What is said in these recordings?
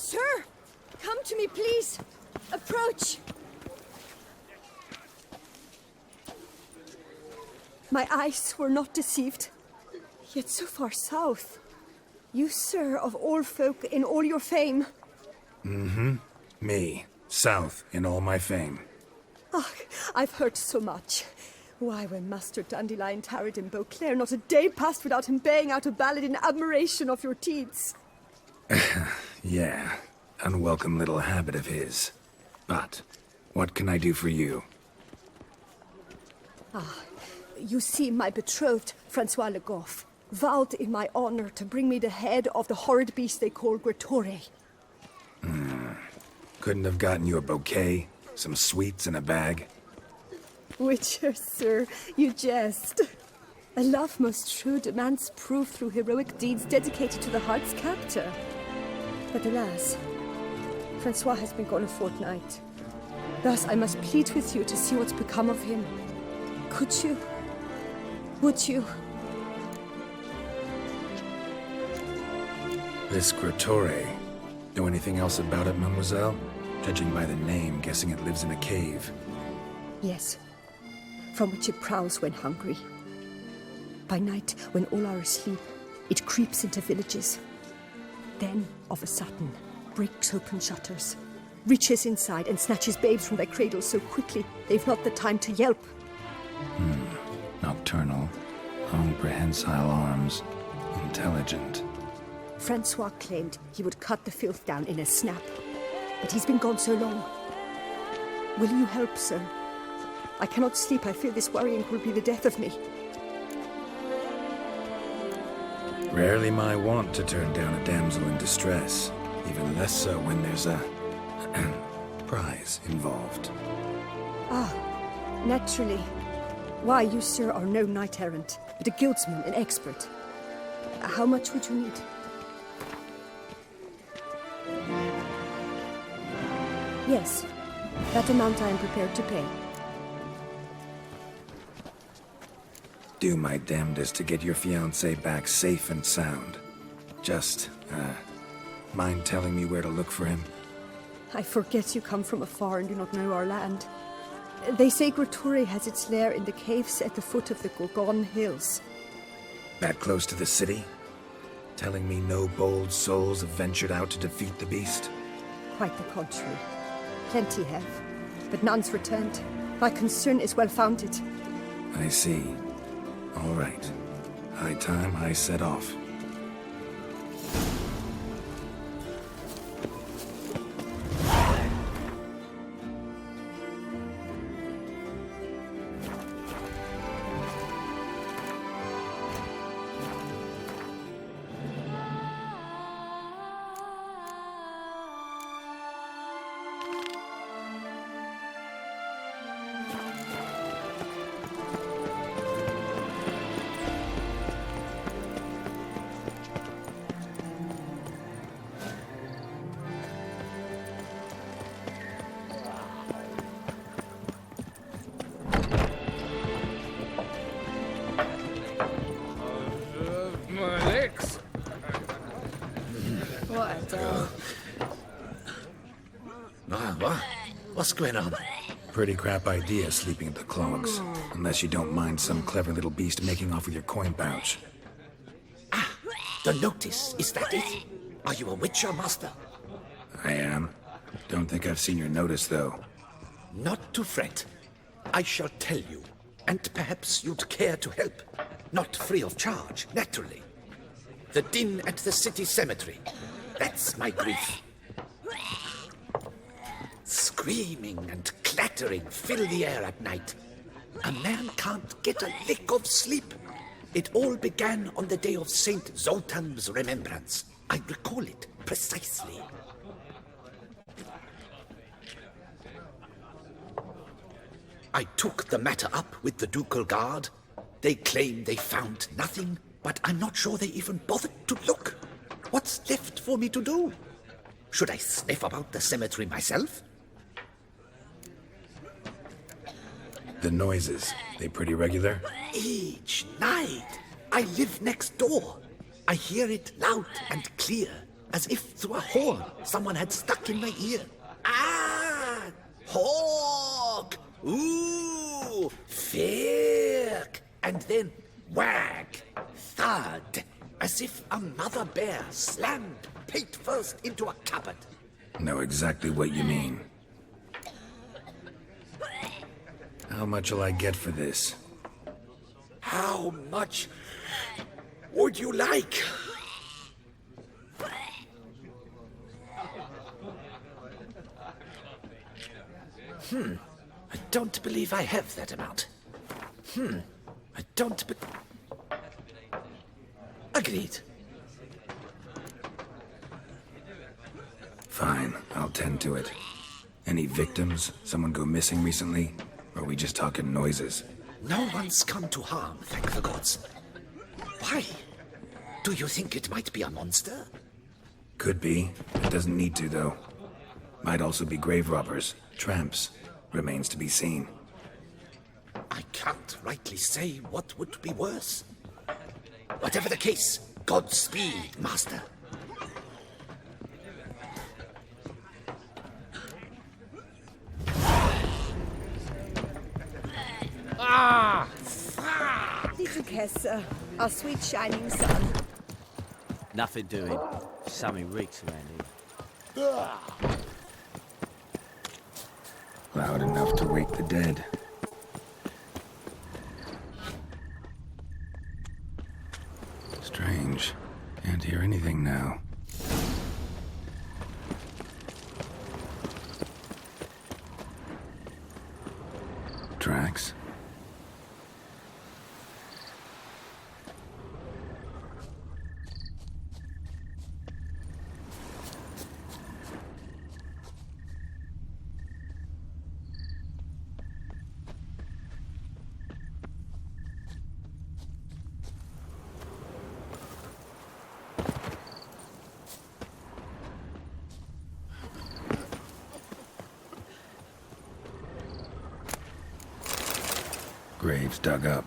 Sir, come to me, please. Approach. My eyes were not deceived, yet so far south. You, sir, of all folk in all your fame. Me, south in all my fame. Ah, I've heard so much. Why, when Master Dandelion tarried in Beauclair, not a day passed without him baying out a ballad in admiration of your deeds. Yeah, unwelcome little habit of his. But, what can I do for you? You see, my betrothed, Francois Le Goff, vowed in my honor to bring me the head of the horrid beast they call Witcher3. Couldn't have gotten you a bouquet, some sweets in a bag? Witcher, sir, you jest. A love most true demands proof through heroic deeds dedicated to the heart's captor. But alas, Francois has been gone a fortnight. Thus I must plead with you to see what's become of him. Could you? Would you? This Witcher3. Know anything else about it, mademoiselle? Judging by the name, guessing it lives in a cave. Yes, from which it prowls when hungry. By night, when all are asleep, it creeps into villages. Then, of a sudden, breaks open shutters, reaches inside and snatches babes from their cradles so quickly they've not the time to yelp. Nocturnal, long prehensile arms, intelligent. Francois claimed he would cut the filth down in a snap, but he's been gone so long. Will you help, sir? I cannot sleep. I fear this worrying will be the death of me. Rarely my wont to turn down a damsel in distress, even less so when there's a prize involved. Ah, naturally. Why, you, sir, are no knight-errant, but a guildsman, an expert. How much would you need? Yes, that amount I am prepared to pay. Do my damnedest to get your fiancé back safe and sound. Just, mind telling me where to look for him? I forget you come from afar and do not know our land. They say Witcher3 has its lair in the caves at the foot of the Gorgon Hills. That close to the city? Telling me no bold souls have ventured out to defeat the beast? Quite the contrary. Plenty have, but none's returned. My concern is well founded. I see. All right. High time I set off. What's going on? Pretty crap idea sleeping at the clogs. Unless you don't mind some clever little beast making off with your coin pouch. Ah, the notice. Is that it? Are you a Witcher, Master? I am. Don't think I've seen your notice, though. Not to fret. I shall tell you, and perhaps you'd care to help. Not free of charge, naturally. The din at the city cemetery. That's my grief. Screaming and clattering fill the air at night. A man can't get a lick of sleep. It all began on the day of Saint Zoltan's remembrance. I recall it precisely. I took the matter up with the ducal guard. They claim they found nothing, but I'm not sure they even bothered to look. What's left for me to do? Should I sniff about the cemetery myself? The noises, they pretty regular? Each night. I live next door. I hear it loud and clear. as if through a horn someone had stuck in my ear. Ah! Hawk! Ooh! Firk! And then wag! Thud! As if a mother bear slammed pate first into a cupboard. Know exactly what you mean. How much will I get for this? How much would you like? I don't believe I have that amount. I don't be... Agreed. Fine, I'll tend to it. Any victims? Someone go missing recently? Or are we just talking noises? No one's come to harm, thank the gods. Why? Do you think it might be a monster? Could be. It doesn't need to, though. Might also be grave robbers, tramps. Remains to be seen. I can't rightly say what would be worse. Whatever the case, Godspeed, Master. Little Kessa, our sweet shining sun. Nothing doing. Something reeks around here. Loud enough to wake the dead. Strange. Can't hear anything now. Tracks? Graves dug up.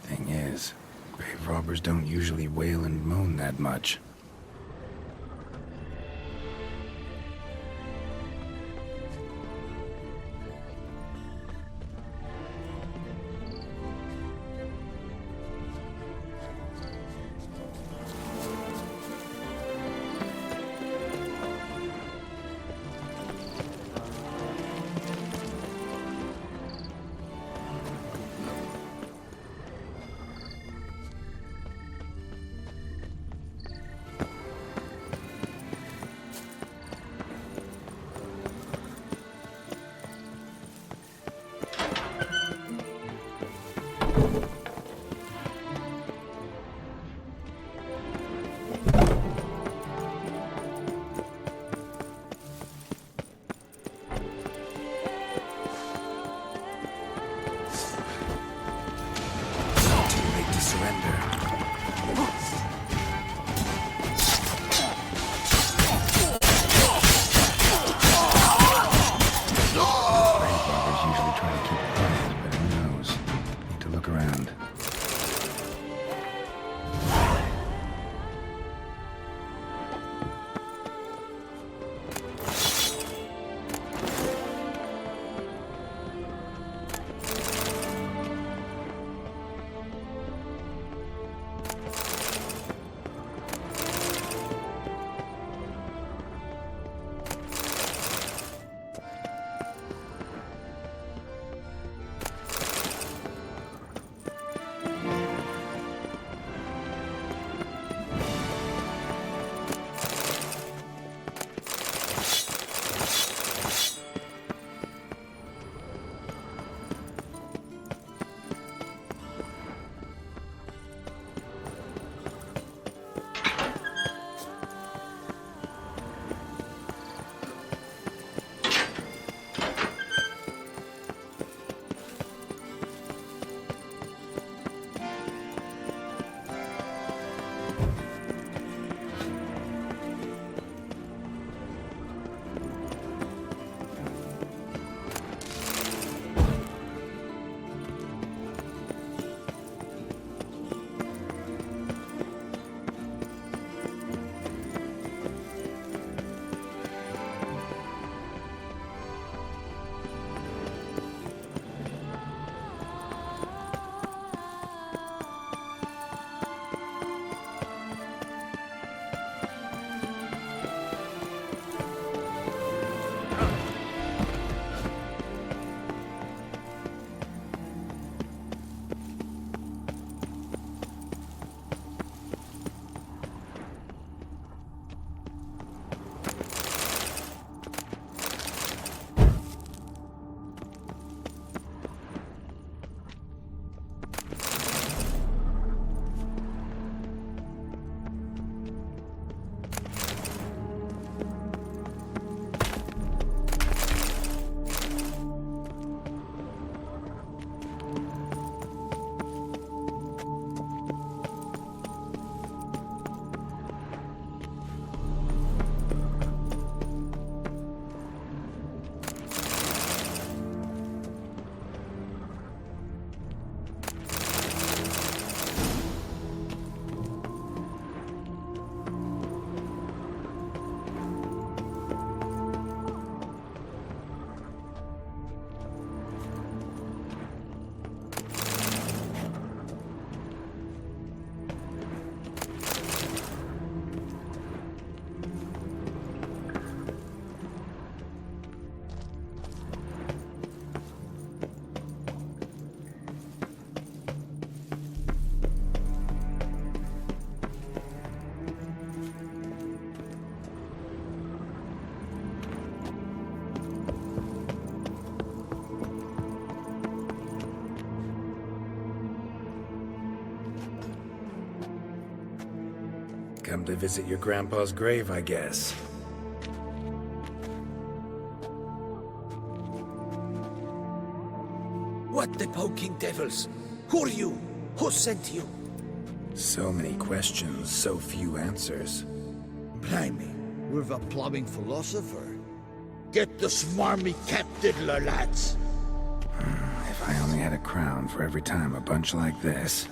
Thing is, grave robbers don't usually wail and moan that much. Come to visit your grandpa's grave, I guess. What the poking devils? Who are you? Who sent you? So many questions, so few answers. Blimey, we're a plumbing philosopher. Get the smarmy cat diddler, lads. If I only had a crown for every time a bunch like this.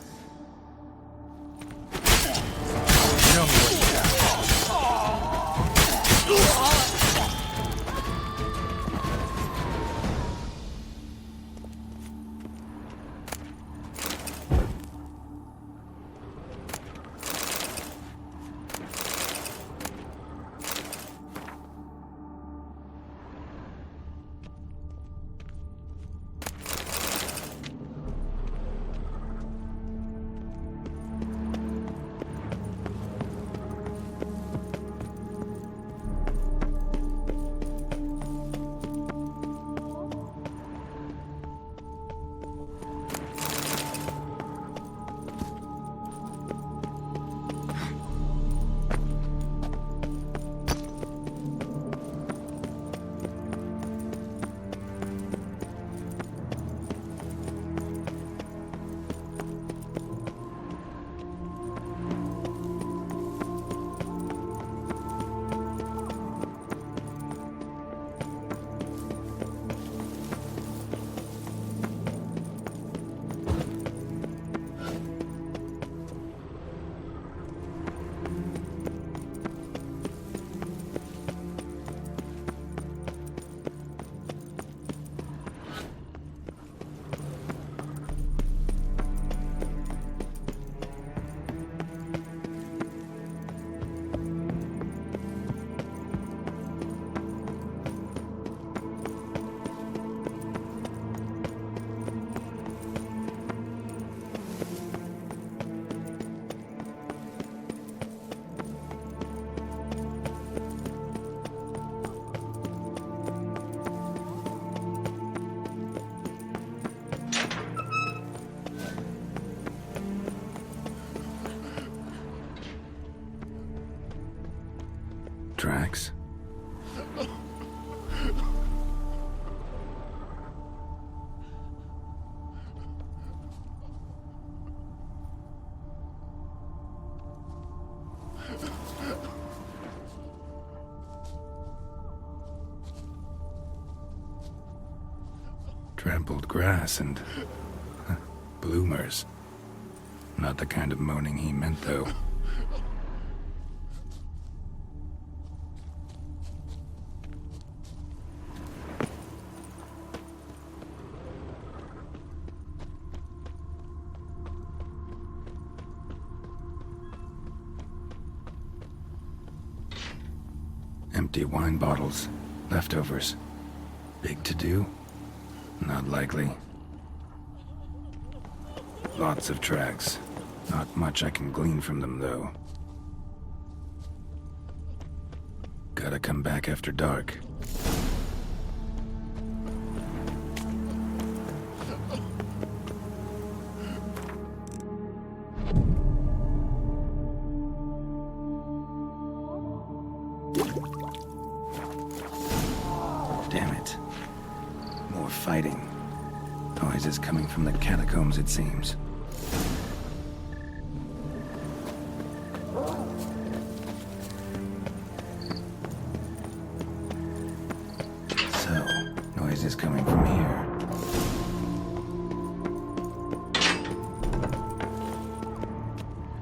Show me what you got. Tracks? Trampled grass and bloomers. Not the kind of moaning he meant, though. Empty wine bottles, leftovers. Big to do? Not likely. Lots of tracks. Not much I can glean from them, though. Gotta come back after dark. Damn it. More fighting. Noises coming from the catacombs, it seems. So, noises coming from here.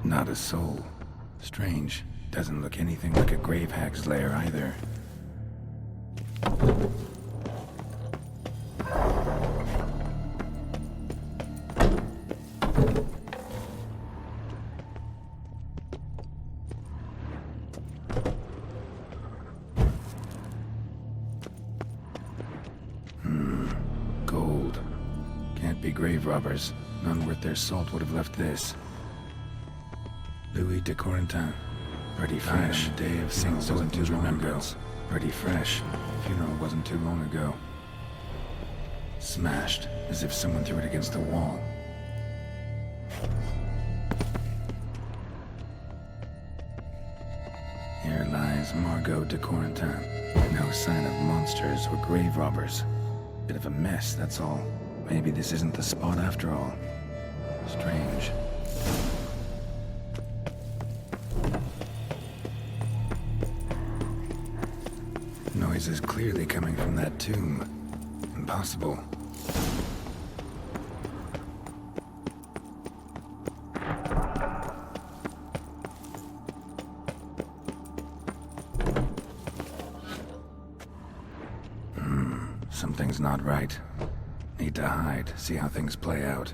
Not a soul. Strange. Doesn't look anything like a grave hag's lair either. Gold. Can't be grave robbers. None worth their salt would have left this. Louis de Corentin. Pretty fresh. The day of Saint Zoe's remembrance. Pretty fresh. Funeral wasn't too long ago. Smashed, as if someone threw it against the wall. There's Margot de Corentin. No sign of monsters or grave robbers. Bit of a mess, that's all. Maybe this isn't the spot after all. Strange. Noise is clearly coming from that tomb. Impossible. Something's not right. Need to hide, see how things play out.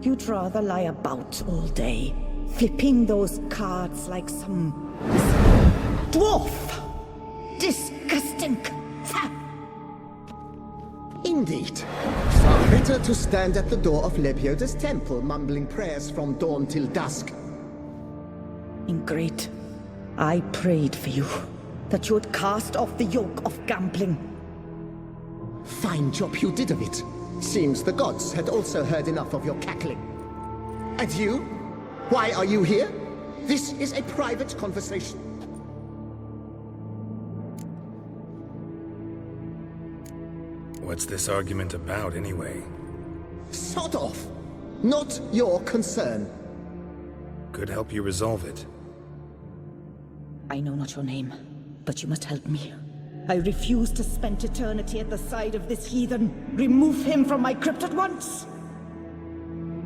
You'd rather lie about all day, flipping those cards like some dwarf. Disgusting. Indeed. Far better to stand at the door of Lebioda's temple, mumbling prayers from dawn till dusk. Ingrate, I prayed for you, that you would cast off the yoke of gambling. Fine job you did of it. Seems the gods had also heard enough of your cackling. And you? Why are you here? This is a private conversation. What's this argument about, anyway? Sod off! Not your concern. Could help you resolve it. I know not your name, but you must help me. I refuse to spend eternity at the side of this heathen. Remove him from my crypt at once!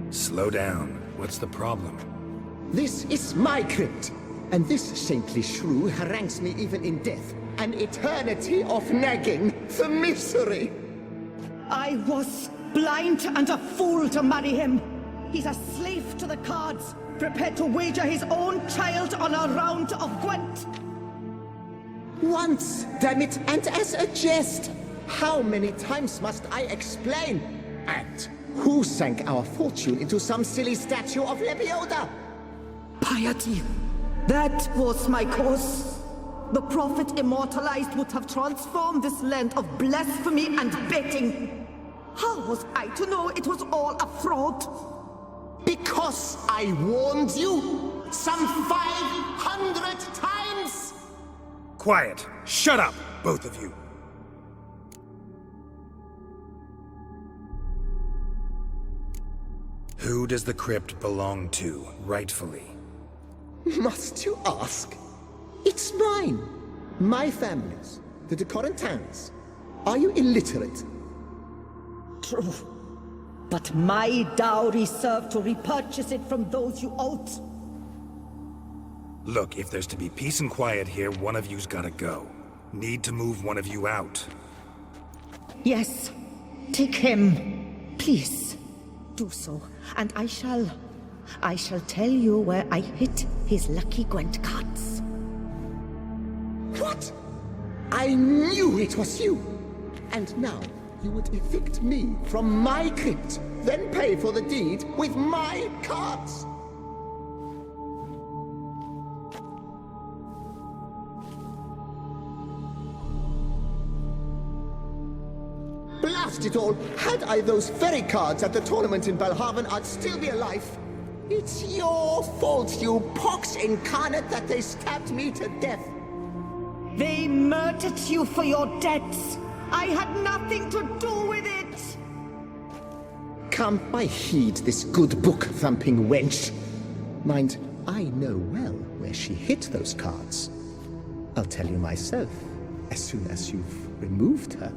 Slow down. What's the problem? This is my crypt, and this saintly shrew harangues me even in death. An eternity of nagging, the misery! I was blind and a fool to marry him. He's a slave to the cards, prepared to wager his own child on a round of Gwent. Once, damn it, and as a jest! How many times must I explain? And who sank our fortune into some silly statue of Lebioda? Piety. That was my cause. The prophet immortalized would have transformed this land of blasphemy and betting. How was I to know it was all a fraud? Because I warned you some 500 times! Quiet! Shut up, both of you! Who does the crypt belong to, rightfully? Must you ask? It's mine. My family's. The de Corentins. Are you illiterate? True. But my dowry served to repurchase it from those you owed. Look, if there's to be peace and quiet here, one of you's gotta go. Need to move one of you out. Yes. Take him. Please. Do so. And I shall tell you where I hid his lucky Gwent cards. What? I knew it was you! And now you would evict me from my crypt, then pay for the deed with my cards! Blast it all! Had I those very cards at the tournament in Belhaven, I'd still be alive. It's your fault, you pox incarnate, that they stabbed me to death. They murdered you for your debts. I had nothing to do with it. Come, I heed this good book-thumping wench. Mind, I know well where she hid those cards. I'll tell you myself, as soon as you've removed her.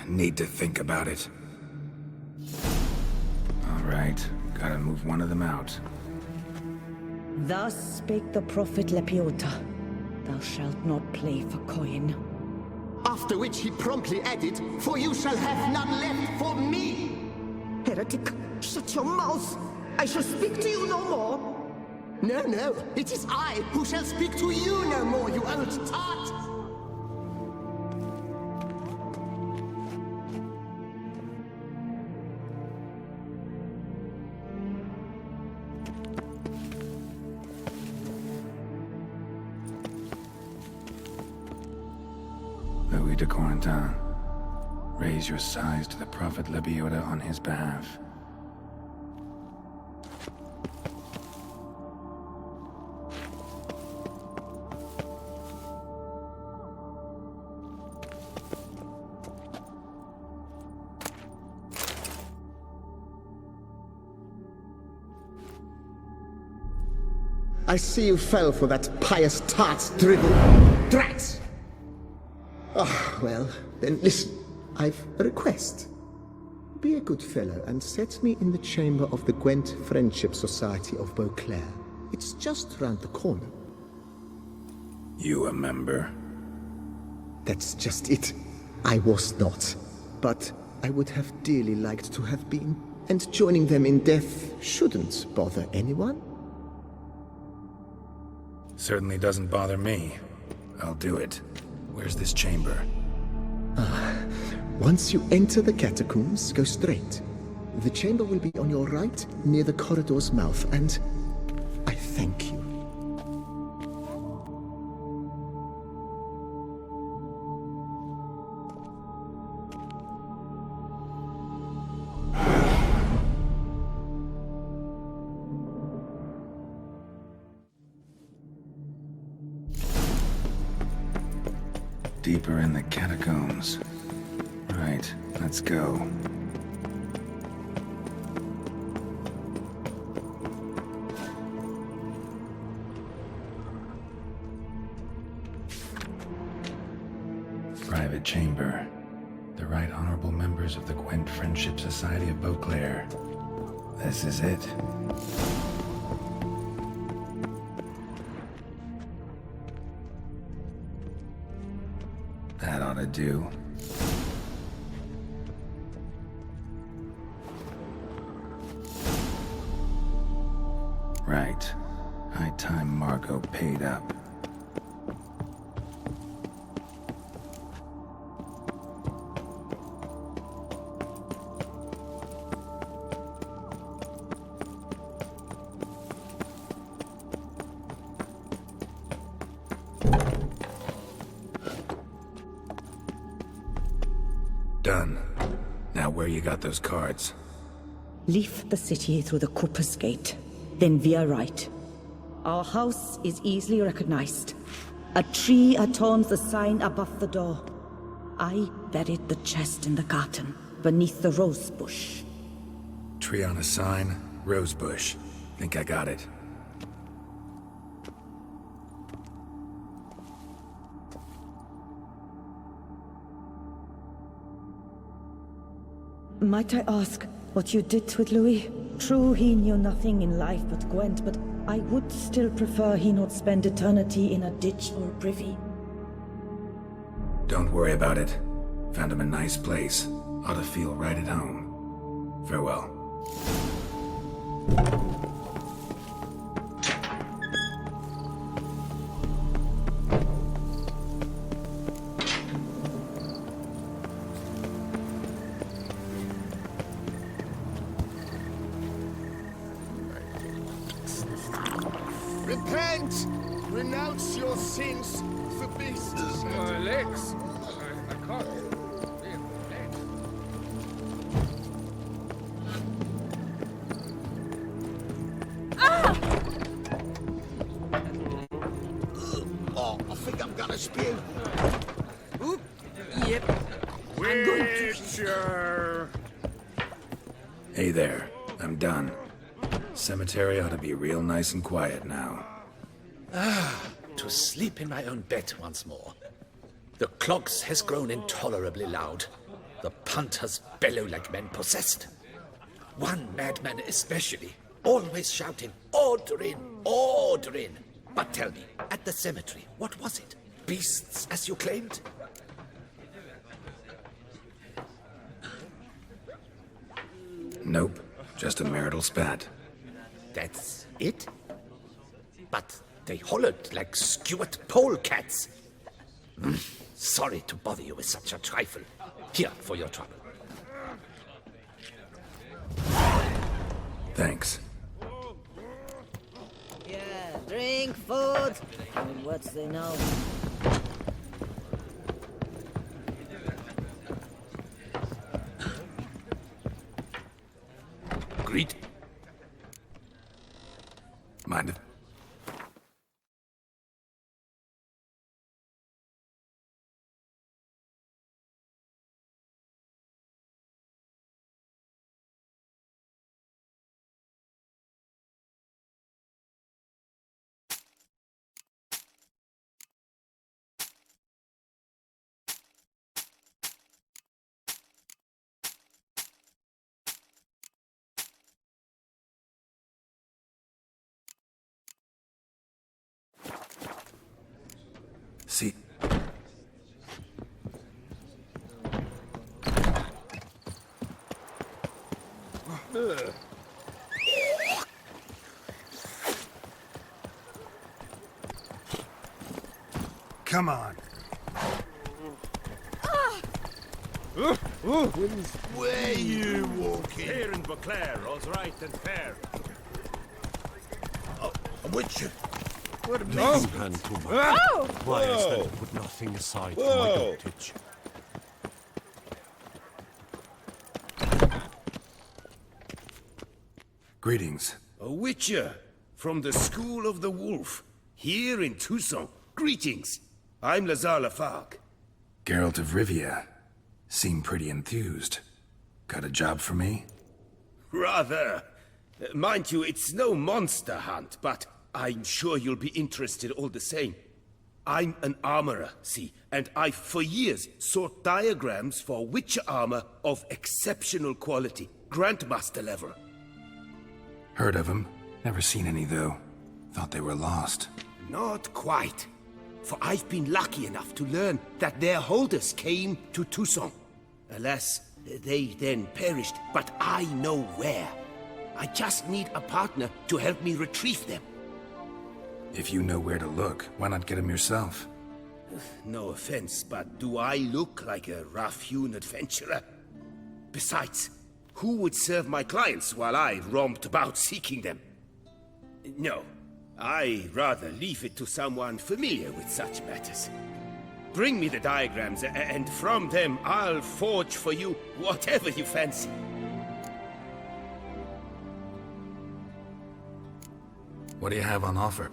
Need to think about it. All right, gotta move one of them out. Thus spake the prophet Lepiota. Thou shalt not play for coin. After which he promptly added, "For you shall have none left for me!" Heretic, shut your mouth. I shall speak to you no more. No, no, it is I who shall speak to you no more, you old tart! Louis de Corentin. Raise your sighs to the Prophet Lebioda on his behalf. I see you fell for that pious tart's drivel. Drats! Ah, well, then listen. I've a request. Be a good fellow and set me in the chamber of the Gwent Friendship Society of Beauclair. It's just round the corner. You a member? That's just it. I was not. But I would have dearly liked to have been. And joining them in death shouldn't bother anyone. Certainly doesn't bother me. I'll do it. Where's this chamber? Once you enter the catacombs, go straight. The chamber will be on your right, near the corridor's mouth, and I thank you. Deeper in the catacombs. Right, let's go. Private chamber. The Right Honorable members of the Gwent Friendship Society of Beauclair. This is it. That ought to do. Right. High time Margot paid up. Done. Now where you got those cards? Leave the city through the Cooper's Gate, then veer right. Our house is easily recognized. A tree adorns the sign above the door. I buried the chest in the garden, beneath the rose bush. Tree on a sign, rose bush. Think I got it. Might I ask what you did with Louis? True, he knew nothing in life but Gwent, but I would still prefer he not spend eternity in a ditch or privy. Don't worry about it. Found him a nice place. Ought to feel right at home. Farewell. Repent! Renounce your sins, the beast. My legs. I can't. Oh, I think I'm gonna spew. Oop. Yep. Witcher. Hey there. I'm done. Cemetery ought to be real nice and quiet now. To sleep in my own bed once more. The clogs has grown intolerably loud. The punters bellow like men possessed. One madman especially, always shouting, "Order in! Order in!" But tell me, at the cemetery, what was it? Beasts, as you claimed? Nope. Just a marital spat. That's it? But they hollered like skewered polecats. Sorry to bother you with such a trifle. Here for your trouble. Thanks. Yeah, drink, food. What's they know? Mind if... See... Come on. Where you walking? Here in Beauclair, all's right and fair. A Witcher. Please, hand to my... Why is that put nothing aside for my dotage? Greetings. A Witcher from the School of the Wolf, here in Tucson. Greetings. I'm Lazar Lafargue. Geralt of Rivia. Seem pretty enthused. Got a job for me? Rather. Mind you, it's no monster hunt, but I'm sure you'll be interested all the same. I'm an armorer, see, and I've for years sought diagrams for Witcher armor of exceptional quality, Grandmaster level. Heard of them. Never seen any, though. Thought they were lost. Not quite. For I've been lucky enough to learn that their holders came to Tucson. Alas, they then perished, but I know where. I just need a partner to help me retrieve them. If you know where to look, why not get them yourself? No offense, but do I look like a rough-hewn adventurer? Besides, who would serve my clients while I romped about seeking them? No, I rather leave it to someone familiar with such matters. Bring me the diagrams, and from them I'll forge for you whatever you fancy. What do you have on offer?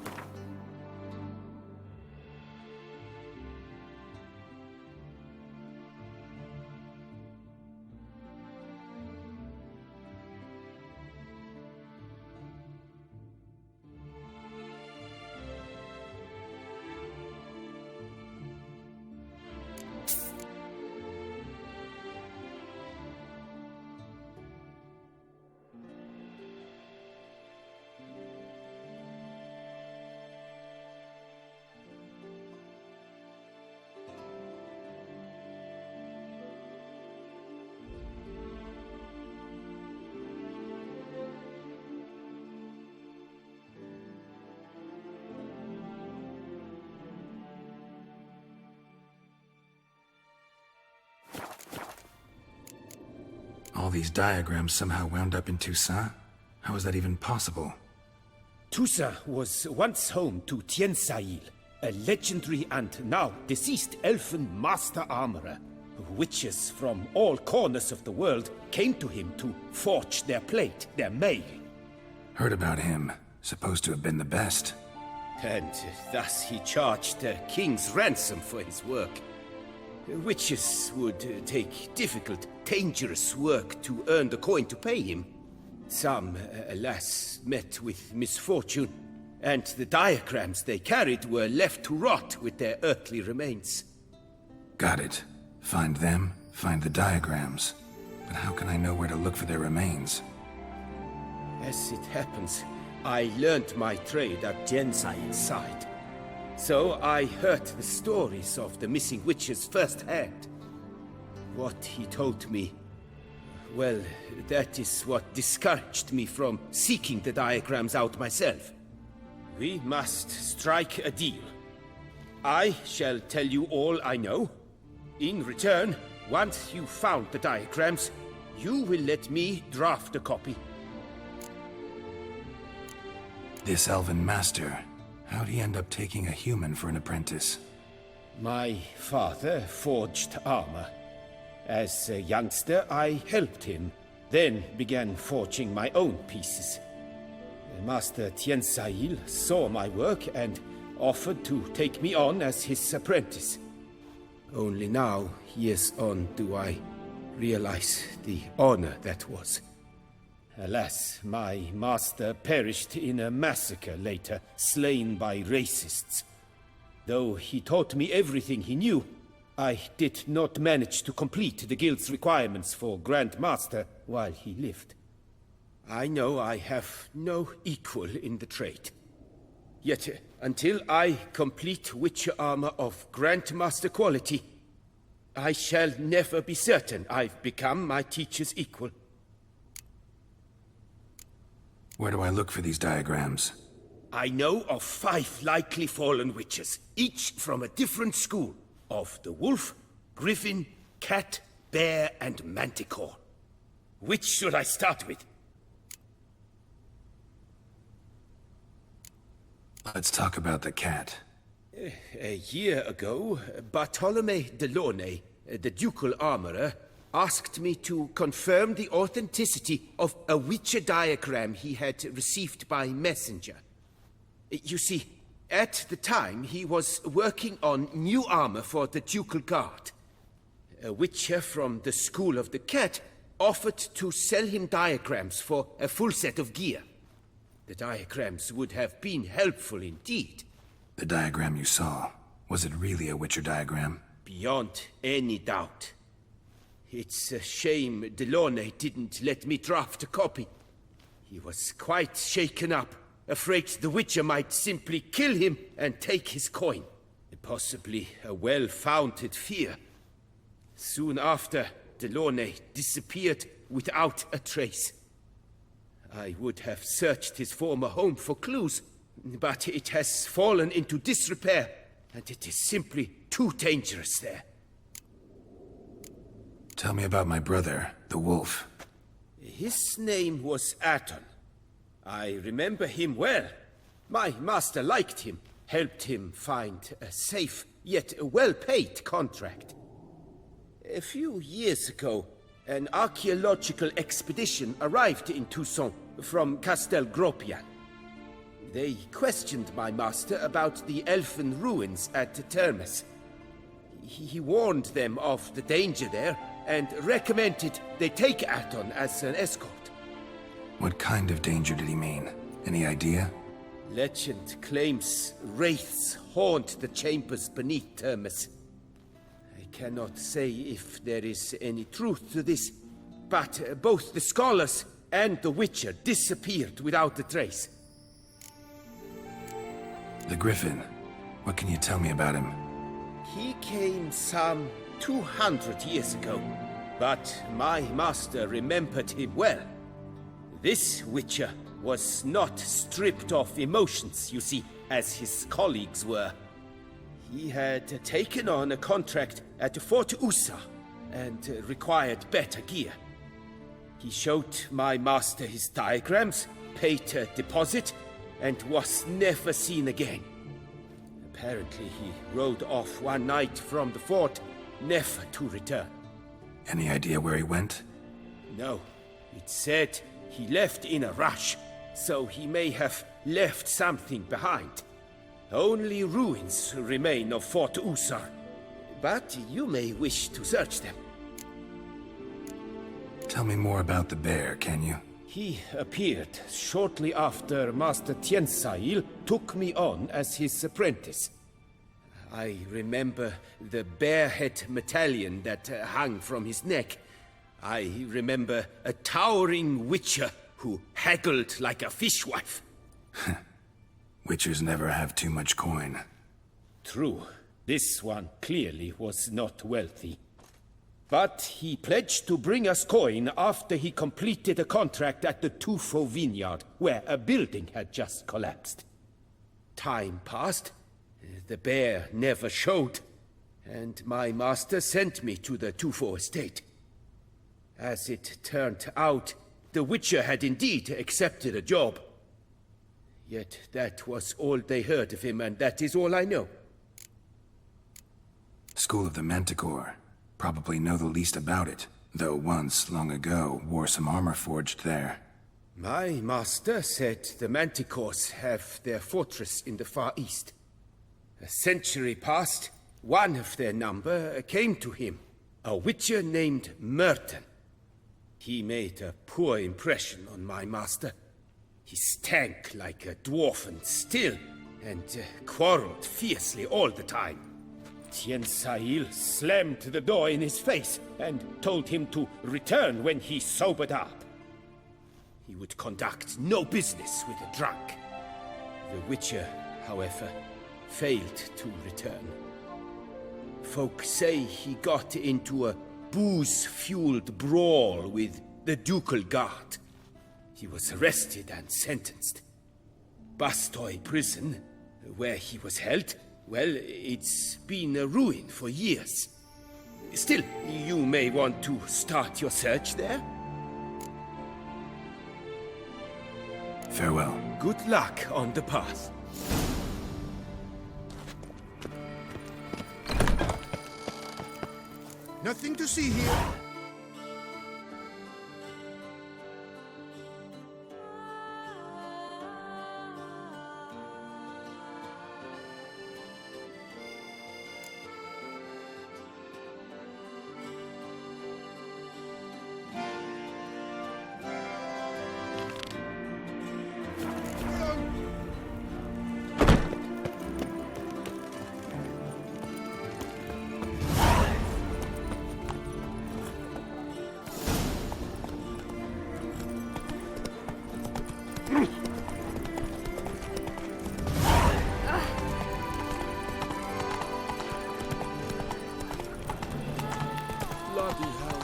All these diagrams somehow wound up in Toussaint? How is that even possible? Toussaint was once home to Tiensail, a legendary and now deceased elfin master armorer. Witches from all corners of the world came to him to forge their plate, their mail. Heard about him. Supposed to have been the best. And thus he charged the king's ransom for his work. Witches would take difficult, dangerous work to earn the coin to pay him. Some, alas, met with misfortune, and the diagrams they carried were left to rot with their earthly remains. Got it. Find them, find the diagrams. But how can I know where to look for their remains? As it happens, I learned my trade at Jensail's side. So I heard the stories of the missing witches firsthand. What he told me, well, that is what discouraged me from seeking the diagrams out myself. We must strike a deal. I shall tell you all I know. In return, once you've found the diagrams, you will let me draft a copy. This elven master, how'd he end up taking a human for an apprentice? My father forged armor. As a youngster, I helped him, then began forging my own pieces. Master Tiansail saw my work and offered to take me on as his apprentice. Only now, years on, do I realize the honor that was. Alas, my master perished in a massacre later, slain by racists. Though he taught me everything he knew, I did not manage to complete the guild's requirements for Grand Master while he lived. I know I have no equal in the trade. Yet, until I complete Witcher armor of Grandmaster quality, I shall never be certain I've become my teacher's equal. Where do I look for these diagrams? I know of 5 likely fallen witches, each from a different school of the wolf, griffin, cat, bear, and manticore. Which should I start with? Let's talk about the cat. A year ago, Bartolome de Launay, the ducal armorer, asked me to confirm the authenticity of a Witcher diagram he had received by messenger. You see, at the time he was working on new armor for the ducal guard. A Witcher from the School of the Cat offered to sell him diagrams for a full set of gear. The diagrams would have been helpful indeed. The diagram you saw, was it really a Witcher diagram? Beyond any doubt. It's a shame Delaunay didn't let me draft a copy. He was quite shaken up, afraid the Witcher might simply kill him and take his coin. Possibly a well-founded fear. Soon after, Delaunay disappeared without a trace. I would have searched his former home for clues, but it has fallen into disrepair, and it is simply too dangerous there. Tell me about my brother, the wolf. His name was Aton. I remember him well. My master liked him, helped him find a safe, yet well-paid contract. A few years ago, an archaeological expedition arrived in Toussaint from Castel Gropian. They questioned my master about the elfin ruins at Termes. He warned them of the danger there and recommended they take Aton as an escort. What kind of danger did he mean? Any idea? Legend claims wraiths haunt the chambers beneath Termes. I cannot say if there is any truth to this, but both the scholars and the Witcher disappeared without a trace. The Griffin. What can you tell me about him? He came some 200 years ago, but my master remembered him well. This Witcher was not stripped of emotions, you see, as his colleagues were. He had taken on a contract at Fort Usa and required better gear. He showed my master his diagrams, paid a deposit, and was never seen again. Apparently he rode off one night from the fort, never to return. Any idea where he went? No. It said he left in a rush, so he may have left something behind. Only ruins remain of Fort Usar, but you may wish to search them. Tell me more about the bear, can you? He appeared shortly after Master Tiansail took me on as his apprentice. I remember the bear-head medallion that hung from his neck. I remember a towering witcher who haggled like a fishwife. Witchers never have too much coin. True. This one clearly was not wealthy. But he pledged to bring us coin after he completed a contract at the Tufo vineyard, where a building had just collapsed. Time passed. The bear never showed, and my master sent me to the Tufo estate. As it turned out, the Witcher had indeed accepted a job. Yet that was all they heard of him, and that is all I know. School of the Manticore. Probably know the least about it, though once, long ago, wore some armor forged there. My master said the Manticores have their fortress in the Far East. A century past, one of their number came to him, a witcher named Merton. He made a poor impression on my master. He stank like a dwarfen still, and quarreled fiercely all the time. Tien Sahil slammed the door in his face and told him to return when he sobered up. He would conduct no business with a drunk. The Witcher, however, failed to return. Folk say he got into a booze-fueled brawl with the Ducal Guard. He was arrested and sentenced. Bastoy prison, where he was held, well, it's been a ruin for years. Still, you may want to start your search there. Farewell. Good luck on the path. Nothing to see here. Bloody hell.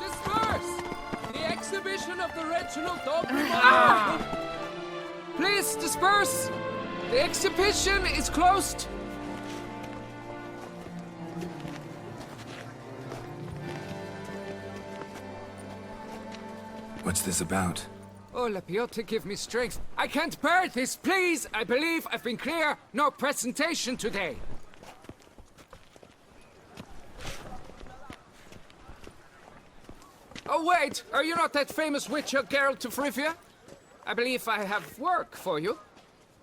Disperse! The exhibition of the Reginald Dog. Please disperse! The exhibition is closed. What's this about? Oh, Lapiote, give me strength. I can't bear this, please! I believe I've been clear. No presentation today. Oh, wait! Are you not that famous witcher, Geralt of Rivia? I believe I have work for you.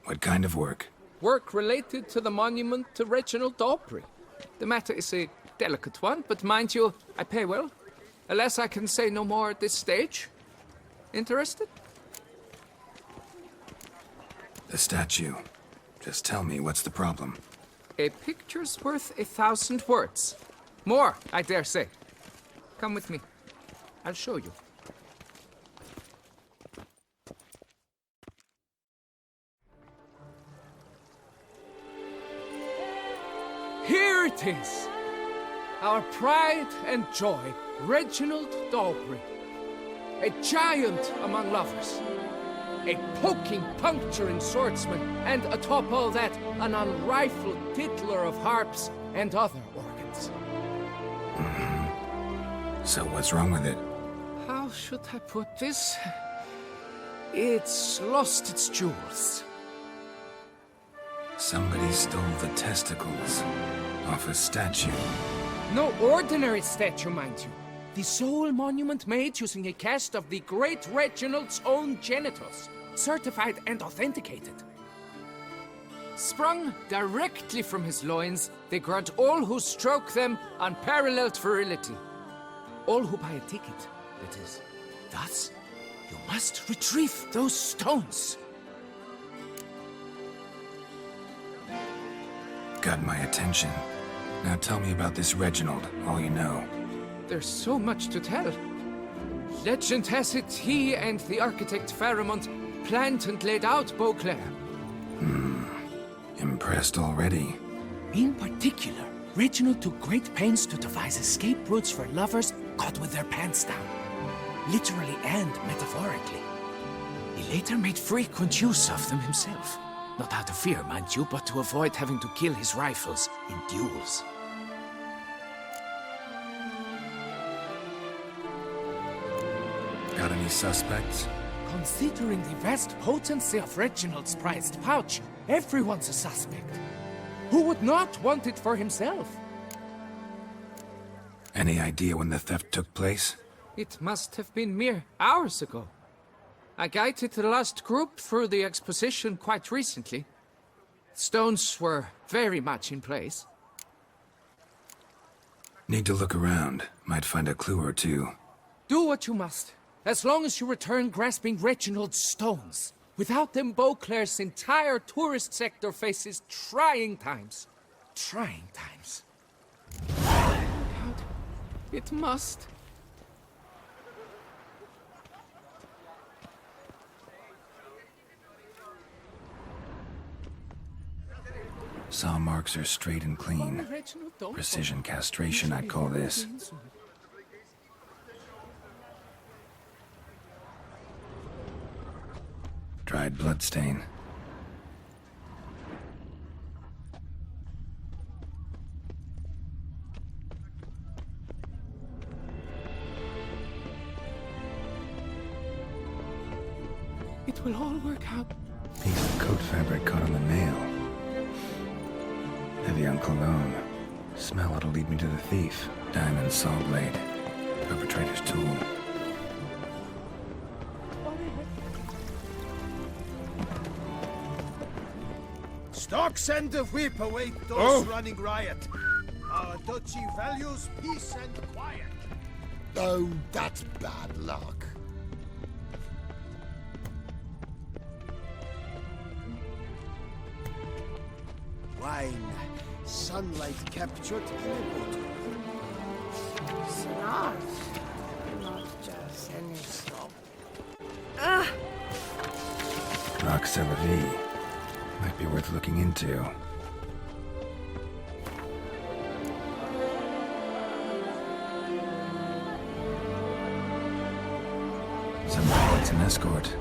What kind of work? Work related to the monument to Reginald Daubrey. The matter is a delicate one, but mind you, I pay well. Alas, I can say no more at this stage. Interested? The statue. Just tell me, what's the problem? A picture's worth 1,000 words. More, I dare say. Come with me. I'll show you. Here it is! Our pride and joy, Reginald Daubrey. A giant among lovers. A poking, puncturing swordsman, and atop all that, an unrifled tittler of harps and other organs. So what's wrong with it? How should I put this? It's lost its jewels. Somebody stole the testicles off a statue. No ordinary statue, mind you. The sole monument made using a cast of the great Reginald's own genitals, certified and authenticated. Sprung directly from his loins, they grant all who stroke them unparalleled virility. All who buy a ticket, that is. Thus, you must retrieve those stones. Got my attention. Now tell me about this Reginald, all you know. There's so much to tell. Legend has it he and the architect Faramond planned and laid out Beauclair. Impressed already. In particular, Reginald took great pains to devise escape routes for lovers caught with their pants down. Literally and metaphorically. He later made frequent use of them himself. Not out of fear, mind you, but to avoid having to kill his rivals in duels. Got any suspects? Considering the vast potency of Reginald's prized pouch, everyone's a suspect. Who would not want it for himself? Any idea when the theft took place? It must have been mere hours ago. I guided the last group through the exposition quite recently. Stones were very much in place. Need to look around. Might find a clue or two. Do what you must, as long as you return grasping Reginald's stones. Without them, Beauclair's entire tourist sector faces trying times. Trying times. God, it must. Saw marks are straight and clean. Precision castration, I'd call this. Dried bloodstain. It will all work out. Piece of coat fabric caught on the nail. Heavy on cologne. Smell it'll lead me to the thief. Diamond saw blade. Perpetrator's tool. Stocks and the whip await those running riot. Our duchy values peace and quiet. Oh, that's bad luck. Wine, sunlight captured in a bottle. Not just any slop. Rock c'est la vie. Might be worth looking into. Somehow it's an escort.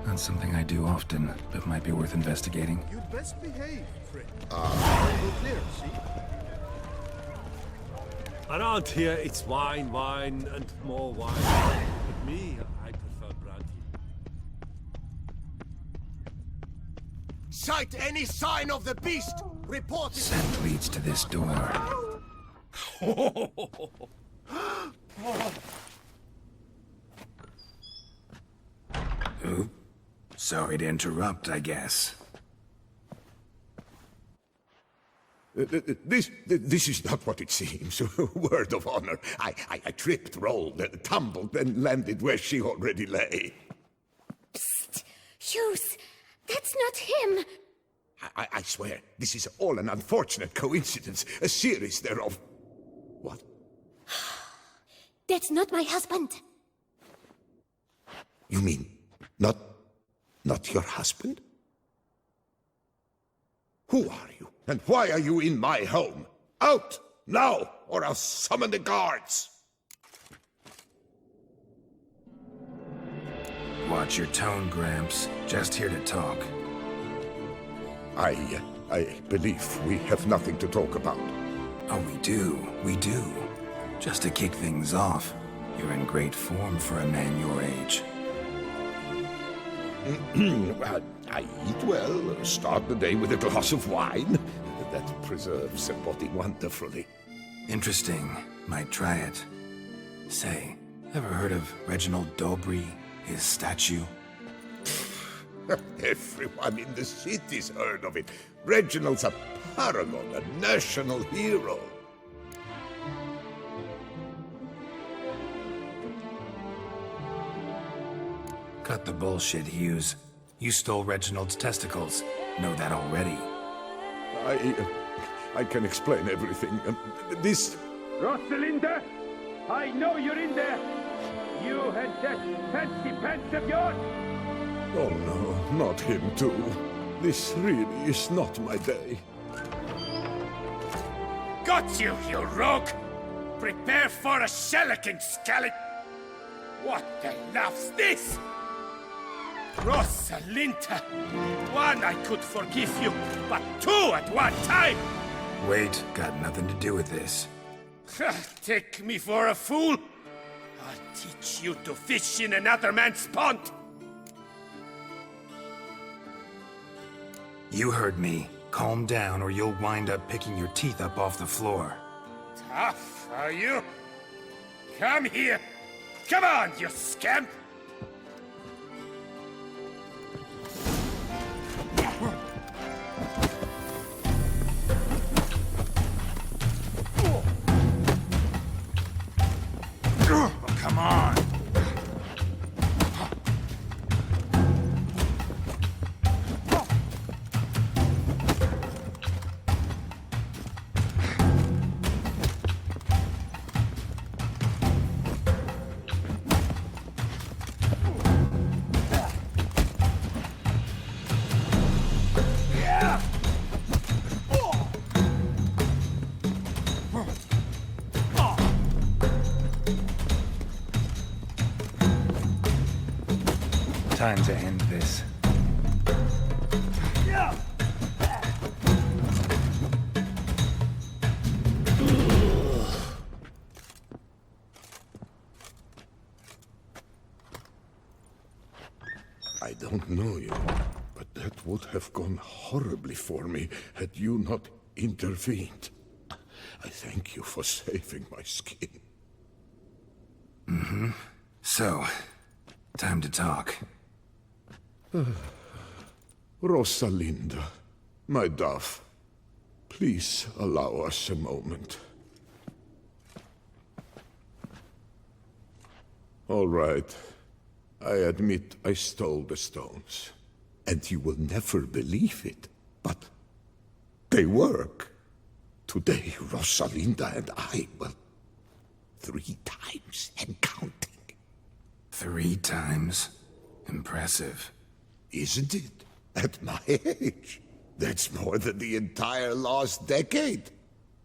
Not something I do often, but might be worth investigating. You'd best behave, friend. Go clear, see? Around here, it's wine, wine, and more wine. But me, I prefer brandy. Sight any sign of the beast! Report it! Scent leads to this door. Oop. Sorry to interrupt, I guess. This is not what it seems. Word of honor. I tripped, rolled, tumbled, and landed where she already lay. Psst! Hughes! That's not him! I swear, this is all an unfortunate coincidence. A series thereof. What? That's not my husband! You mean, not your husband? Who are you? And why are you in my home? Out! Now! Or I'll summon the guards! Watch your tone, Gramps. Just here to talk. I believe we have nothing to talk about. Oh, we do. Just to kick things off, you're in great form for a man your age. I eat well, start the day with a glass of wine. That preserves the body wonderfully. Interesting. Might try it. Say, ever heard of Reginald Dobry, his statue? Everyone in the city's heard of it. Reginald's a paragon, a national hero. Cut the bullshit, Hughes. You stole Reginald's testicles. Know that already. I can explain everything. This... Rosalinda, I know you're in there. You and that fancy pants of yours. Oh no, not him too. This really is not my day. Got you, you rogue! Prepare for a shellacking, scallop! What the laugh's this? Rosalinda! One I could forgive you, but two at one time! Wait, got nothing to do with this. Take me for a fool? I'll teach you to fish in another man's pond! You heard me. Calm down or you'll wind up picking your teeth up off the floor. Tough, are you? Come here! Come on, you scamp! Come on! Time to end this. I don't know you, but that would have gone horribly for me had you not intervened. I thank you for saving my skin. Mm-hmm. So, time to talk. Rosalinda, my dove, please allow us a moment. All right. I admit I stole the stones. And you will never believe it, but they work. Today, Rosalinda and I, well, 3 times and counting. 3 times? Impressive. Isn't it? At my age. That's more than the entire last decade.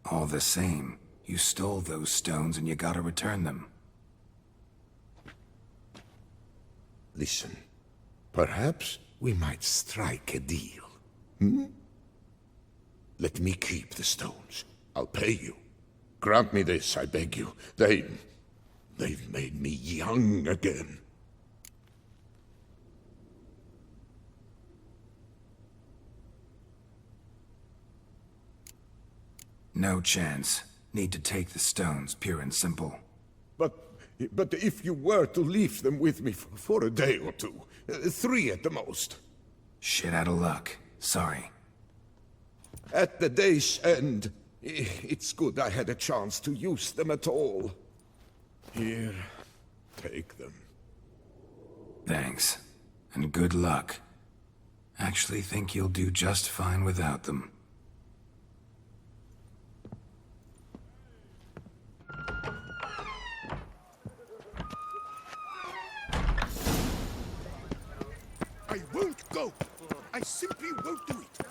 All the same, you stole those stones and you gotta return them. Listen, perhaps we might strike a deal. Hmm? Let me keep the stones. I'll pay you. Grant me this, I beg you. They've made me young again. No chance. Need to take the stones, pure and simple. But if you were to leave them with me for a day or 2, 3 at the most. Shit out of luck. Sorry. At the day's end, it's good I had a chance to use them at all. Here, take them. Thanks. And good luck. Actually think you'll do just fine without them. I won't go. I simply won't do it.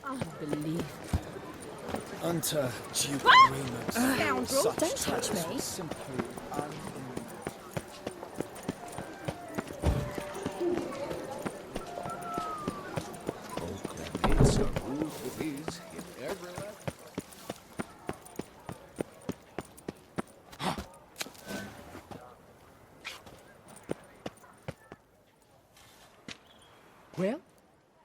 Unbelievable. Unter Duke Remus. Scoundrel, don't touch me. Simply Well,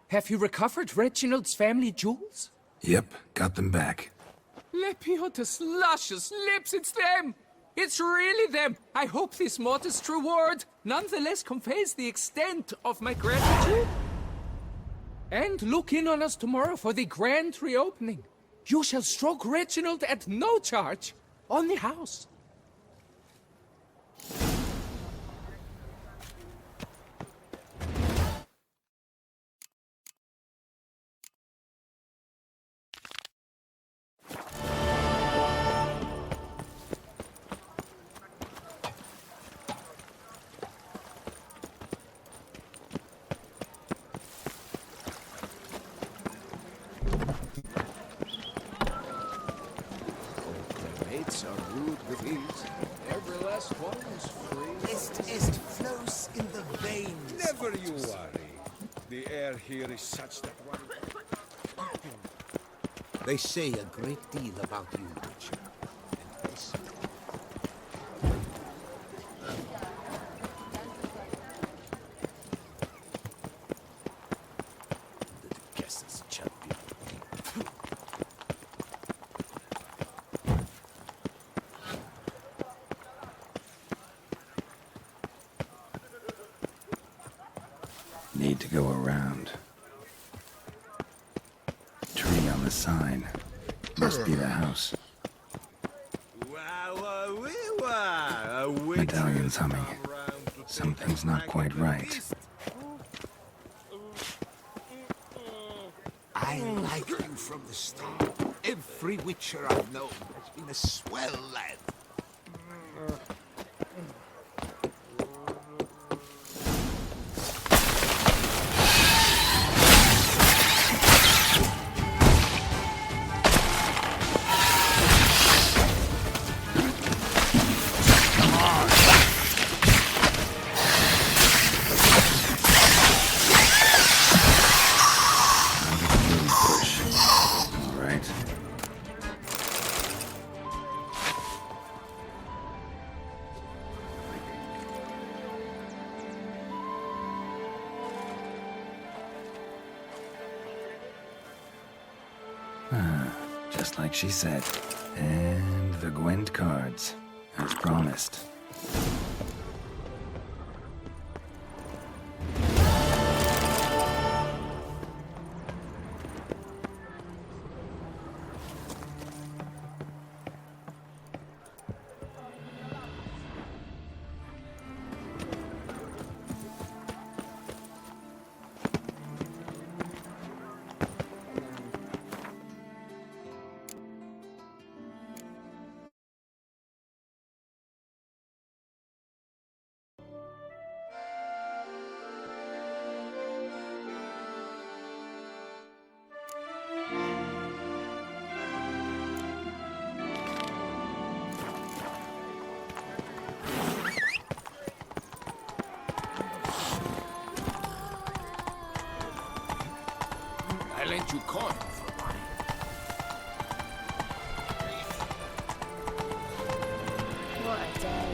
have you recovered Reginald's family jewels? Yep, got them back. Lepiotus luscious lips, it's them! It's really them! I hope this modest reward nonetheless conveys the extent of my gratitude. And look in on us tomorrow for the grand reopening. You shall stroke Reginald at no charge on the house. Never you worry. The air here is such that one... They say a great deal about you, Witcher. And this... The Duchess's champion. Need to go around. Tree on the sign. Must be the house. Medallion's humming. Something's not quite right. I like you from the start. Every Witcher I've known has been a swell lad. Just like she said. And the Gwent cards, as promised. I lent you corn for mine. What a day.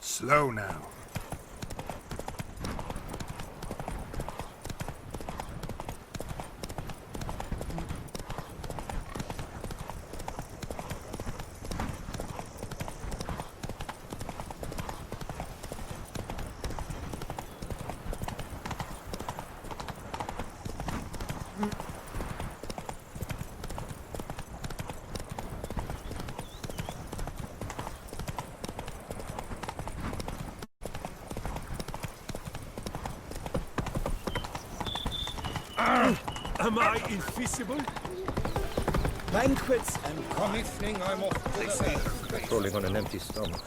Slow now. Am I invisible? Banquets and coming, I'm off to the sea. Rolling on an empty stomach.